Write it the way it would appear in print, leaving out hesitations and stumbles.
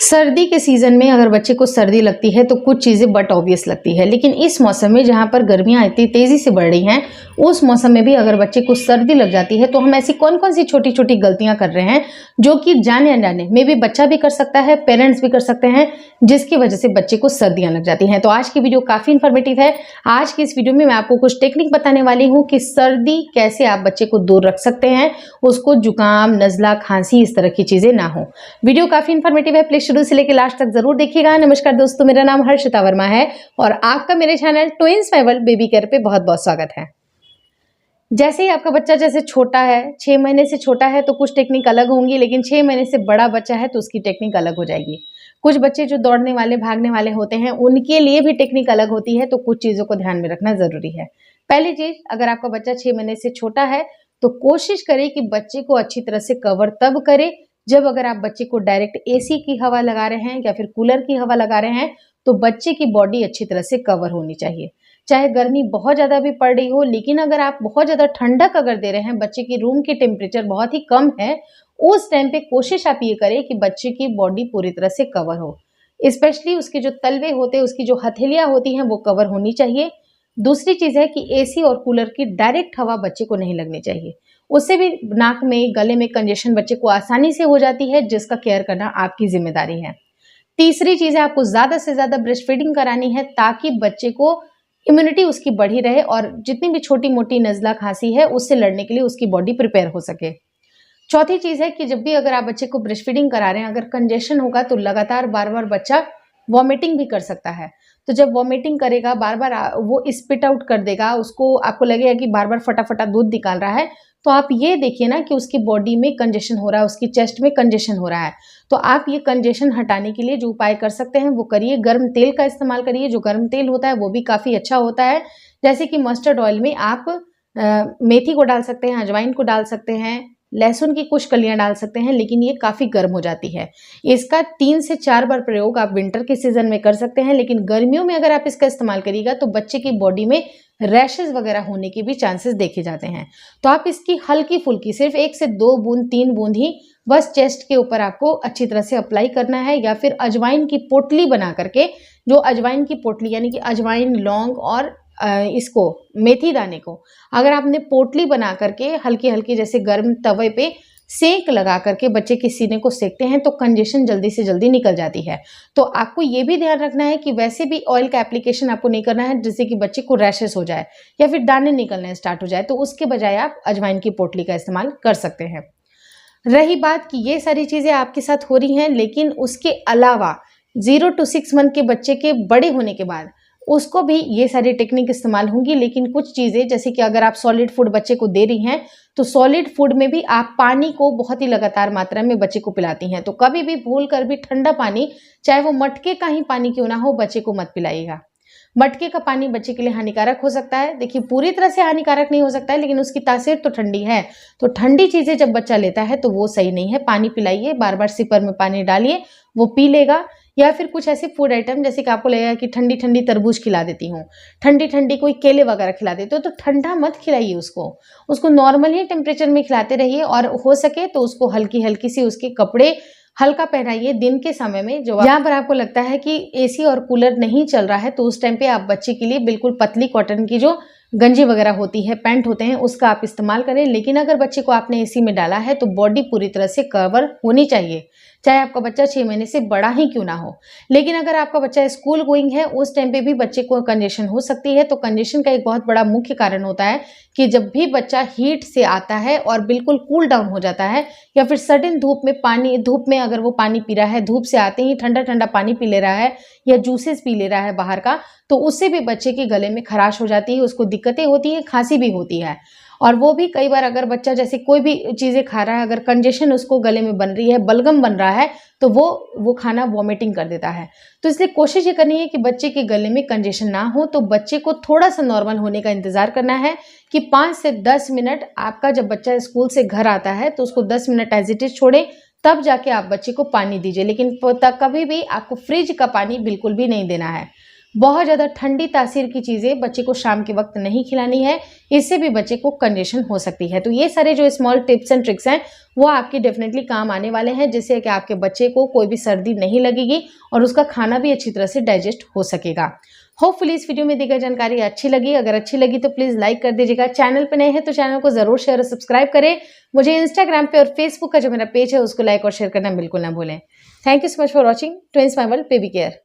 सर्दी के सीजन में अगर बच्चे को सर्दी लगती है तो कुछ चीज़ें बट ऑब्वियस लगती है, लेकिन इस मौसम में जहाँ पर गर्मियाँ इतनी तेज़ी से बढ़ रही हैं, उस मौसम में भी अगर बच्चे को सर्दी लग जाती है तो हम ऐसी कौन-कौन सी छोटी-छोटी गलतियाँ कर रहे हैं जो कि जाने अनजाने में भी बच्चा भी कर सकता है, पेरेंट्स भी कर सकते हैं, जिसकी वजह से बच्चे को सर्दियाँ लग जाती हैं। तो आज की वीडियो काफ़ी इन्फॉर्मेटिव है। आज की इस वीडियो में मैं आपको कुछ टेक्निक बताने वाली हूँ कि सर्दी कैसे आप बच्चे को दूर रख सकते हैं, उसको जुकाम, नज़ला, खांसी इस तरह की चीज़ें ना हो। वीडियो काफ़ी इन्फॉर्मेटिव है, प्लीज शुरू से लेकर लास्ट तक जरूर देखिएगा। नमस्कार दोस्तों, मेरा नाम हर्षिता वर्मा है और आपका मेरे चैनल ट्विंस फाइवल बेबी केयर पे बहुत बहुत स्वागत है। जैसे ही आपका बच्चा जैसे छोटा है, 6 महीने से छोटा है तो कुछ टेक्निक अलग होंगी, लेकिन 6 महीने से बड़ा बच्चा है तो उसकी टेक्निक अलग हो जाएगी। कुछ बच्चे जो दौड़ने वाले, भागने वाले होते हैं, उनके लिए भी टेक्निक अलग होती है, तो कुछ चीज़ों को ध्यान में रखना ज़रूरी है। पहली चीज़, अगर आपका बच्चा 6 महीने से छोटा है तो कोशिश करें कि बच्चे को अच्छी तरह से कवर तब करें जब अगर आप बच्चे को डायरेक्ट एसी की हवा लगा रहे हैं या फिर कूलर की हवा लगा रहे हैं तो बच्चे की बॉडी अच्छी तरह से कवर होनी चाहिए। चाहे गर्मी बहुत ज़्यादा भी पड़ रही हो, लेकिन अगर आप बहुत ज़्यादा ठंडक अगर दे रहे हैं, बच्चे की रूम की टेम्परेचर बहुत ही कम है, उस टाइम पे कोशिश आप ये करें कि बच्चे की बॉडी पूरी तरह से कवर हो। स्पेशली उसके जो तलवे होते हैं, उसकी जो हथेलियाँ होती हैं वो कवर होनी चाहिए। दूसरी चीज़ है कि एसी और कूलर की डायरेक्ट हवा बच्चे को नहीं लगनी चाहिए। उससे भी नाक में, गले में कंजेशन बच्चे को आसानी से हो जाती है, जिसका केयर करना आपकी जिम्मेदारी है। तीसरी चीज़ है, आपको ज़्यादा से ज़्यादा ब्रेस्ट फीडिंग करानी है ताकि बच्चे को इम्यूनिटी उसकी बढ़ी रहे और जितनी भी छोटी-मोटी नज़ला, खाँसी है, उससे लड़ने के लिए उसकी बॉडी प्रिपेयर हो सके। चौथी चीज़ है कि जब भी अगर आप बच्चे को ब्रेस्ट फीडिंग करा रहे हैं, अगर कंजेशन होगा तो लगातार बार-बार बच्चा वॉमिटिंग भी कर सकता है। तो जब वॉमिटिंग करेगा, बार-बार वो स्पिट आउट कर देगा, उसको आपको लगेगा कि बार-बार फटाफटा दूध निकाल रहा है, तो आप ये देखिए ना कि उसकी बॉडी में कंजेशन हो रहा है, उसकी चेस्ट में कंजेशन हो रहा है। तो आप ये कंजेशन हटाने के लिए जो उपाय कर सकते हैं वो करिए। गर्म तेल का इस्तेमाल करिए, जो गर्म तेल होता है वो भी काफ़ी अच्छा होता है। जैसे कि मस्टर्ड ऑयल में आप मेथी को डाल सकते हैं, अजवाइन को डाल सकते हैं, लहसुन की कुछ कलियां डाल सकते हैं, लेकिन ये काफ़ी गर्म हो जाती है। इसका 3 से 4 बार प्रयोग आप विंटर के सीजन में कर सकते हैं, लेकिन गर्मियों में अगर आप इसका इस्तेमाल करिएगा तो बच्चे की बॉडी में रैशेज वगैरह होने के भी चांसेस देखे जाते हैं। तो आप इसकी हल्की-फुल्की सिर्फ 1 से 2 बूंद, 3 बूंद ही बस चेस्ट के ऊपर आपको अच्छी तरह से अप्लाई करना है, या फिर अजवाइन की पोटली बना करके, जो अजवाइन की पोटली यानी कि अजवाइन, लौंग और इसको मेथी दाने को अगर आपने पोटली बना करके हल्की-हल्की जैसे गर्म तवे पे सेंक लगा करके बच्चे के सीने को सेकते हैं तो कंजेशन जल्दी से जल्दी निकल जाती है। तो आपको ये भी ध्यान रखना है कि वैसे भी ऑयल का एप्लीकेशन आपको नहीं करना है जिससे कि बच्चे को रैशेस हो जाए या फिर दाने निकलने स्टार्ट हो जाए, तो उसके बजाय आप अजवाइन की पोटली का इस्तेमाल कर सकते हैं। रही बात कि ये सारी चीज़ें आपके साथ हो रही हैं, लेकिन उसके अलावा 0 टू 6 मंथ के बच्चे के बड़े होने के बाद उसको भी ये सारी टेक्निक इस्तेमाल होंगी, लेकिन कुछ चीज़ें जैसे कि अगर आप सॉलिड फूड बच्चे को दे रही हैं तो सॉलिड फूड में भी आप पानी को बहुत ही लगातार मात्रा में बच्चे को पिलाती हैं। तो कभी भी भूल कर भी ठंडा पानी, चाहे वो मटके का ही पानी क्यों ना हो, बच्चे को मत पिलाइएगा। मटके का पानी बच्चे के लिए हानिकारक हो सकता है। देखिए, पूरी तरह से हानिकारक नहीं हो सकता है, लेकिन उसकी तासीर तो ठंडी है। तो ठंडी चीज़ें जब बच्चा लेता है तो वो सही नहीं है। पानी पिलाइए, बार-बार सिपर में पानी डालिए, वो पी लेगा। या फिर कुछ ऐसे फूड आइटम जैसे कि आपको लगेगा कि ठंडी-ठंडी तरबूज खिला देती हूँ, ठंडी-ठंडी कोई केले वगैरह खिला देती हूँ, तो ठंडा मत खिलाइए उसको। उसको नॉर्मल ही टेम्परेचर में खिलाते रहिए और हो सके तो उसको हल्की-हल्की सी उसके कपड़े हल्का पहनाइए दिन के समय में। जो जहाँ पर आपको लगता है कि एसी और कूलर नहीं चल रहा है तो उस टाइम पे आप बच्चे के लिए बिल्कुल पतली कॉटन की जो गंजी वगैरह होती है, पैंट होते हैं, उसका आप इस्तेमाल करें। लेकिन अगर बच्चे को आपने एसी में डाला है तो बॉडी पूरी तरह से कवर होनी चाहिए, चाहे आपका बच्चा 6 महीने से बड़ा ही क्यों ना हो। लेकिन अगर आपका बच्चा स्कूल गोइंग है, उस टाइम पे भी बच्चे को कंजेशन हो सकती है। तो कंजेशन का एक बहुत बड़ा मुख्य कारण होता है कि जब भी बच्चा हीट से आता है और बिल्कुल कूल डाउन हो जाता है, या फिर सडन धूप में अगर वो पानी पी रहा है, धूप से आते ही ठंडा-ठंडा पानी पी ले रहा है या जूसेस पी ले रहा है बाहर का, तो उससे भी बच्चे के गले में खराश हो जाती है, उसको दिक्कतें होती हैं, खांसी भी होती है। और वो भी कई बार अगर बच्चा जैसे कोई भी चीज़ें खा रहा है, अगर कंजेशन उसको गले में बन रही है, बलगम बन रहा है, तो वो खाना वॉमिटिंग कर देता है। तो इसलिए कोशिश ये करनी है कि बच्चे के गले में कंजेशन ना हो। तो बच्चे को थोड़ा-सा नॉर्मल होने का इंतज़ार करना है कि 5 से 10 मिनट आपका जब बच्चा स्कूल से घर आता है तो उसको 10 मिनट एज़ इट इज़ छोड़ें, तब जाके आप बच्चे को पानी दीजिए। लेकिन कभी भी आपको फ्रिज का पानी बिल्कुल भी नहीं देना है। बहुत ज़्यादा ठंडी तासीर की चीज़ें बच्चे को शाम के वक्त नहीं खिलानी है, इससे भी बच्चे को कंजेशन हो सकती है। तो ये सारे जो स्मॉल टिप्स एंड ट्रिक्स हैं वो आपके डेफिनेटली काम आने वाले हैं, जिससे कि आपके बच्चे को कोई भी सर्दी नहीं लगेगी और उसका खाना भी अच्छी तरह से डाइजेस्ट हो सकेगा। होपफुली इस वीडियो में दी गई जानकारी अच्छी लगी। अगर अच्छी लगी तो प्लीज़ लाइक कर दीजिएगा। चैनल पर नए हैं तो चैनल को ज़रूर शेयर और सब्सक्राइब करें। मुझे इंस्टाग्राम पे और फेसबुक का जो मेरा पेज है उसको लाइक और शेयर करना बिल्कुल ना भूलें। Thank you so much for watching twins my world baby care.